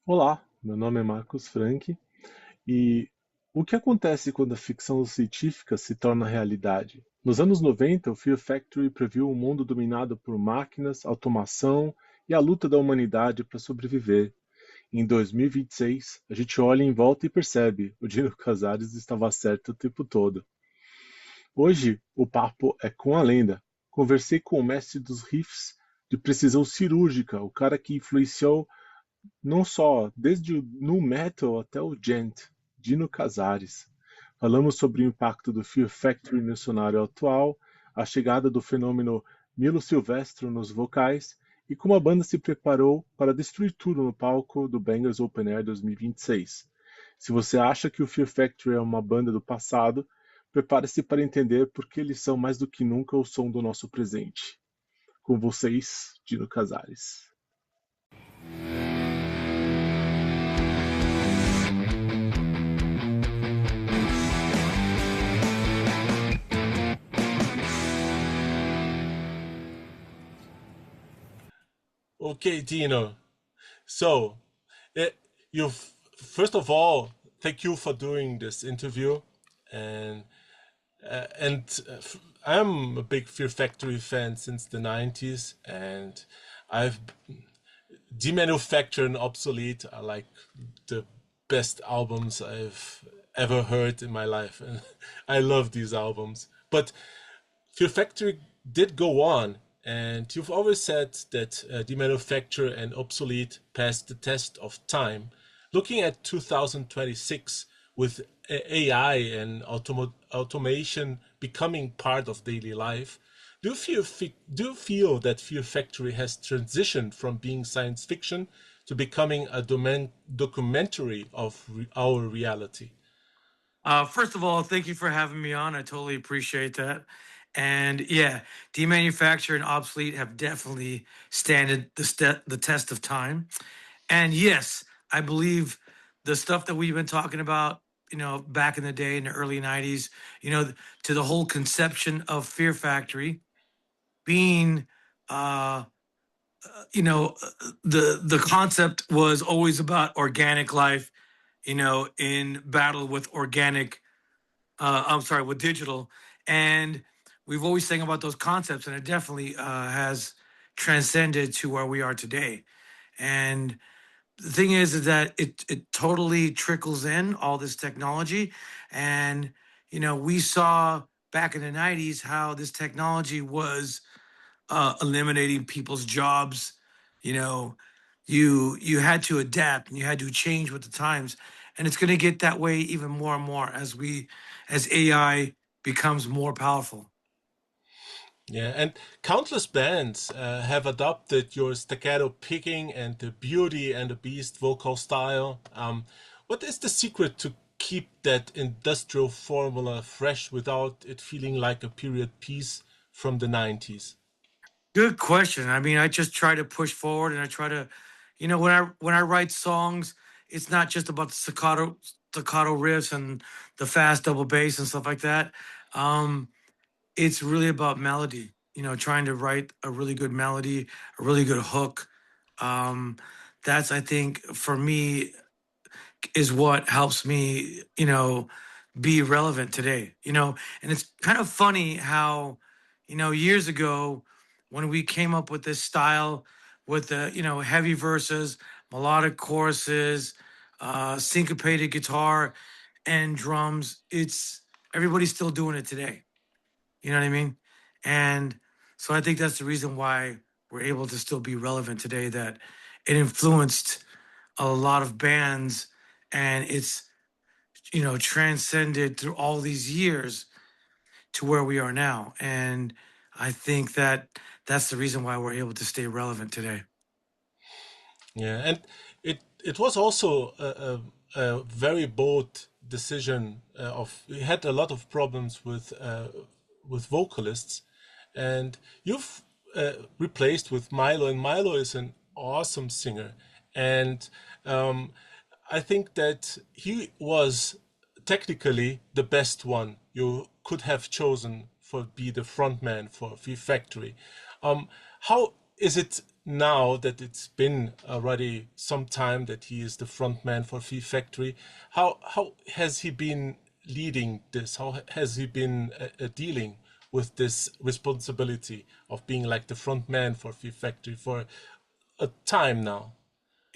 Olá, meu nome é Marcos Frank e o que acontece quando a ficção científica se torna realidade? Nos anos 90, o Fear Factory previu um mundo dominado por máquinas, automação e a luta da humanidade para sobreviver. Em 2026, a gente olha em volta e percebe, o Dino Cazares estava certo o tempo todo. Hoje, o papo é com a lenda. Conversei com o mestre dos riffs de precisão cirúrgica, o cara que influenciou não só desde o nu metal até o gent, Dino Cazares. Falamos sobre o impacto do Fear Factory no cenário atual, a chegada do fenômeno Milo Silvestro nos vocais e como a banda se preparou para destruir tudo no palco do Bangers Open Air 2026. Se você acha que o Fear Factory é uma banda do passado, prepare-se para entender porque eles são mais do que nunca o som do nosso presente. Com vocês, Dino Cazares. Okay, Dino. So, uh, you first of all, thank you for doing this interview, and I'm a big Fear Factory fan since the '90s, and I've Demanufacture and Obsolete are like the best albums I've ever heard in my life, and I love these albums. But Fear Factory did go on, and you've always said that Demanufacture and Obsolete passed the test of time. Looking at 2026 with AI and automation becoming part of daily life, do you feel that Fear Factory has transitioned from being science fiction to becoming a documentary of our reality? First of all, thank you for having me on. I totally appreciate that. And yeah, demanufacture and obsolete have definitely standed the test of time. And yes, I believe the stuff that we've been talking about, back in the day in the early '90s, to the whole conception of Fear Factory being, uh, the concept was always about organic life, in battle with organic I'm sorry, with digital. And we've always sang about those concepts, and it definitely has transcended to where we are today. And the thing is that it totally trickles in all this technology, and we saw back in the '90s how this technology was eliminating people's jobs. You know, you had to adapt and you had to change with the times, and it's going to get that way even more and more as AI becomes more powerful. Yeah, and countless bands have adopted your staccato picking and the beauty and the beast vocal style. What is the secret to keep that industrial formula fresh without it feeling like a period piece from the '90s? Good question. I mean, I just try to push forward, and I try to, when I write songs, it's not just about the staccato riffs and the fast double bass and stuff like that. Um, it's really about melody. Trying to write a really good melody, a really good hook. Um, that's, I think, for me, is what helps me, be relevant today. And it's kind of funny how, years ago when we came up with this style with the, heavy verses, melodic choruses, syncopated guitar and drums, it's everybody's still doing it today. You know what I mean? And so I think that's the reason why we're able to still be relevant today, that it influenced a lot of bands, and it's, transcended through all these years to where we are now. And I think that that's the reason why we're able to stay relevant today. Yeah, and it was also a very bold decision. Of we had a lot of problems with vocalists, and you've replaced with Milo, and Milo is an awesome singer, and I think that he was technically the best one you could have chosen for be the frontman for V Factory. How is it now that it's been already some time that he is the front man for Fee Factory, how has he been leading this? How has he been dealing with this responsibility of being like the front man for Fee Factory for a time now?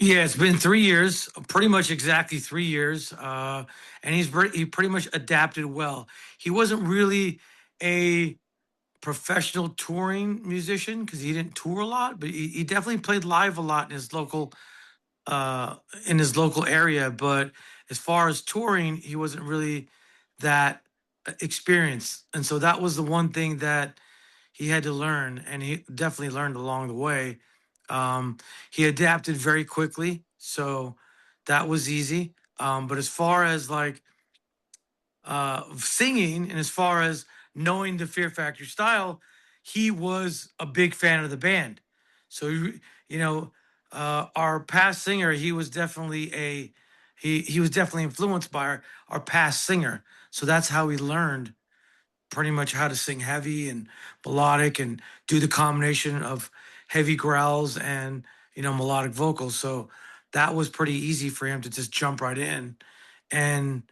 Yeah, it's been 3 years, pretty much exactly 3 years, and he pretty much adapted well. He wasn't really a professional touring musician because he didn't tour a lot, but he definitely played live a lot uh, in his local area. But as far as touring, he wasn't really that experienced, and so that was the one thing that he had to learn, and he definitely learned along the way. He adapted very quickly, so that was easy. But as far as like singing and as far as knowing the Fear Factory style, he was a big fan of the band. So you know, our past singer, he was definitely he was definitely influenced by our past singer. So that's how he learned pretty much how to sing heavy and melodic and do the combination of heavy growls and melodic vocals. So that was pretty easy for him to just jump right in and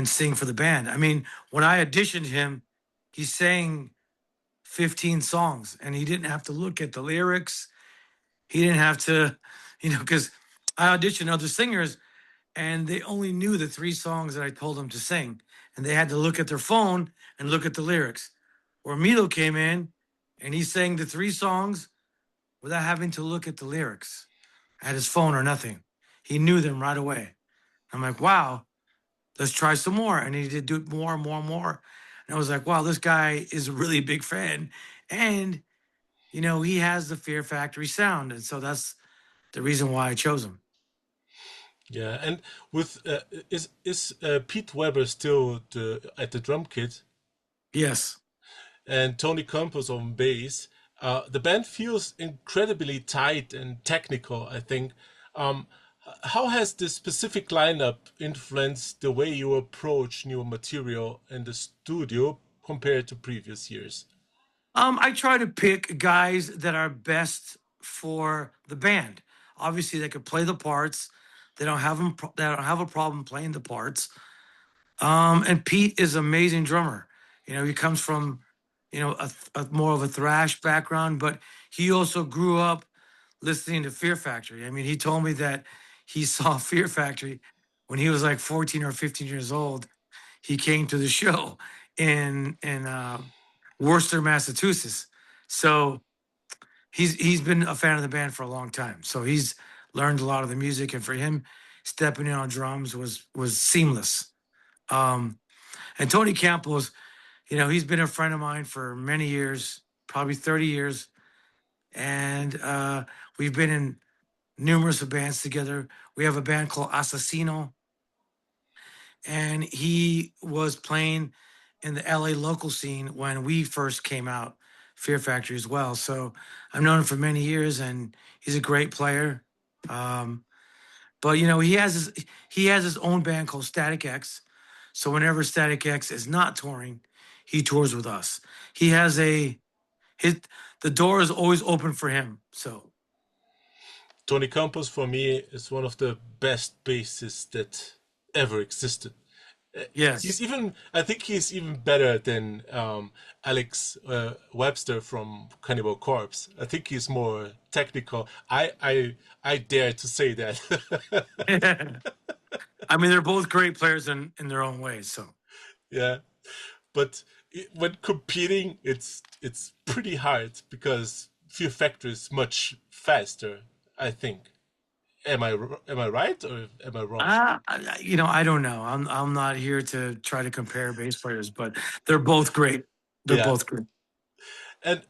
sing for the band. I mean, when I auditioned him, he sang 15 songs and he didn't have to look at the lyrics. He didn't have to, because I auditioned other singers and they only knew the 3 songs that I told them to sing. And they had to look at their phone and look at the lyrics. Where Milo came in and he sang the 3 songs without having to look at the lyrics at his phone or nothing. He knew them right away. I'm like, wow, let's try some more. And he did do it more and more and more. And I was like, wow, this guy is a really big fan. And, he has the Fear Factory sound. And so that's the reason why I chose him. Yeah, and with is Pete Weber still at the drum kit? Yes. And Tony Campos on bass. The band feels incredibly tight and technical, I think. How has this specific lineup influenced the way you approach new material in the studio compared to previous years? I try to pick guys that are best for the band. Obviously, they could play the parts. They don't have them. They don't have a problem playing the parts. And Pete is an amazing drummer. He comes from, a more of a thrash background, but he also grew up listening to Fear Factory. I mean, he told me that he saw Fear Factory when he was like 14 or 15 years old. He came to the show in Worcester, Massachusetts. So he's been a fan of the band for a long time. So he's learned a lot of the music, and for him, stepping in on drums was seamless. And Tony Campos, he's been a friend of mine for many years, probably 30 years. And we've been in numerous bands together. We have a band called Assassino. And he was playing in the LA local scene when we first came out, Fear Factory as well. So I've known him for many years and he's a great player. But he has his own band called Static X. So whenever Static X is not touring, he tours with us. He has the door is always open for him. So Tony Campos for me is one of the best bassists that ever existed. yes. I think he's even better than Alex Webster from Cannibal Corpse. I think he's more technical. I dare to say that. I mean, they're both great players in their own ways. So Yeah, but when competing, it's pretty hard because Fear Factory is much faster, I think. Am I right or am I wrong? I don't know. I'm not here to try to compare bass players, but they're both great. They're Yeah, both great. and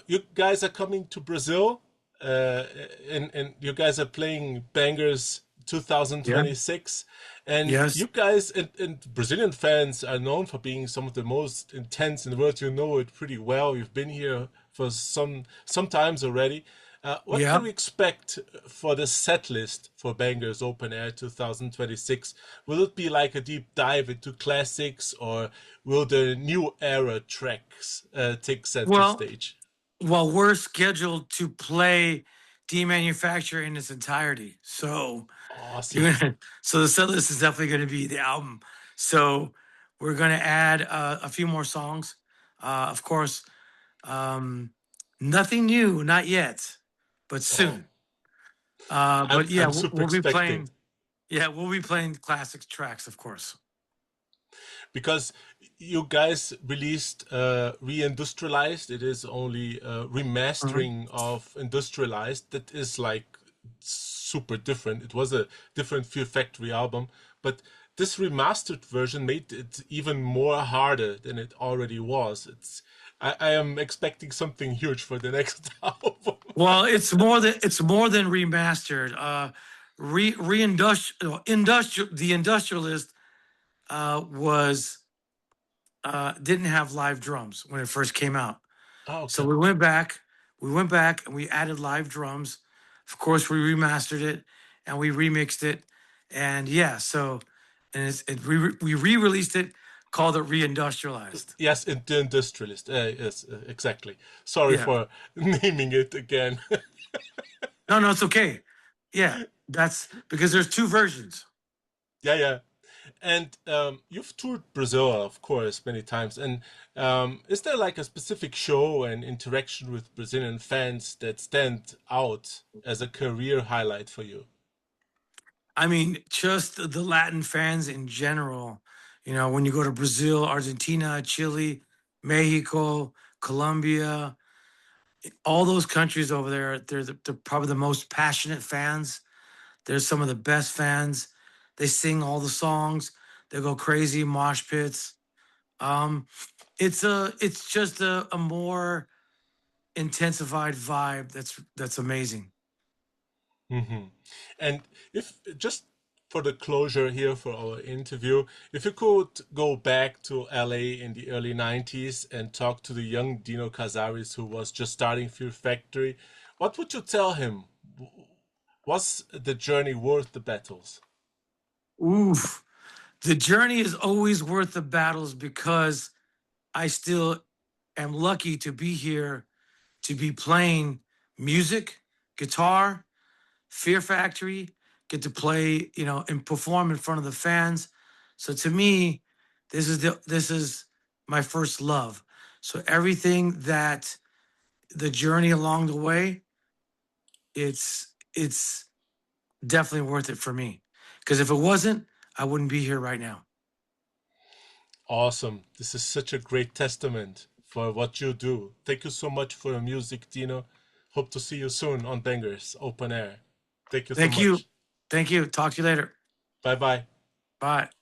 you guys are coming to Brazil, and you guys are playing Bangers Yeah. 2026, and Yes. you guys and Brazilian fans are known for being some of the most intense in the world. You know it pretty well. You've been here for some times already. What can Yeah. we expect for the set list for Bangers Open Air 2026? Will it be like a deep dive into classics, or will the new era tracks take center Well, stage? Well, we're scheduled to play Demanufacture in its entirety. So Awesome. you're gonna, so the set list is definitely going to be the album. So we're going to add a few more songs. Of course, nothing new, not yet, but Oh, soon. I'm But yeah, I'm super we'll be expecting. playing. Yeah, we'll be playing classic tracks, of course. Because you guys released re-industrialized. It is only Mhm. remastering of industrialized. That is like super different. It was a different Fear Factory album, but this remastered version made it even more harder than it already was. I am expecting something huge for the next album. Well, it's more than remastered. The industrialist was didn't have live drums when it first came out. Oh, So okay. we went back and we added live drums. Of course, we remastered it and we remixed it, and yeah, so and we re-released it, called it reindustrialized. Yes, in the industrialist. Yes, exactly. Sorry Yeah, for naming it again. no, it's okay. Yeah, that's because there's two versions. Yeah, yeah. And you've toured Brazil, of course, many times. And is there like a specific show and interaction with Brazilian fans that stand out as a career highlight for you? I mean, just the Latin fans in general. You know, when you go to Brazil, Argentina, Chile, Mexico, Colombia, all those countries over there, they're probably the most passionate fans. They're some of the best fans. They sing all the songs. They go crazy, mosh pits. Um, it's just a more intensified vibe. That's amazing. Hmm. And if just for the closure here for our interview, if you could go back to LA in the early 90s and talk to the young Dino Cazares who was just starting Fear Factory, what would you tell him? Was the journey worth the battles? Oof. The journey is always worth the battles because I still am lucky to be here, to be playing music, guitar, Fear Factory, get to play, and perform in front of the fans. So to me, this is my first love. So everything that the journey along the way, it's definitely worth it for me. Because if it wasn't, I wouldn't be here right now. Awesome. This is such a great testament for what you do. Thank you so much for your music, Dino. Hope to see you soon on Bangers Open Air. Thank you so Thank you. much. Thank you. Talk to you later. Bye bye. Bye.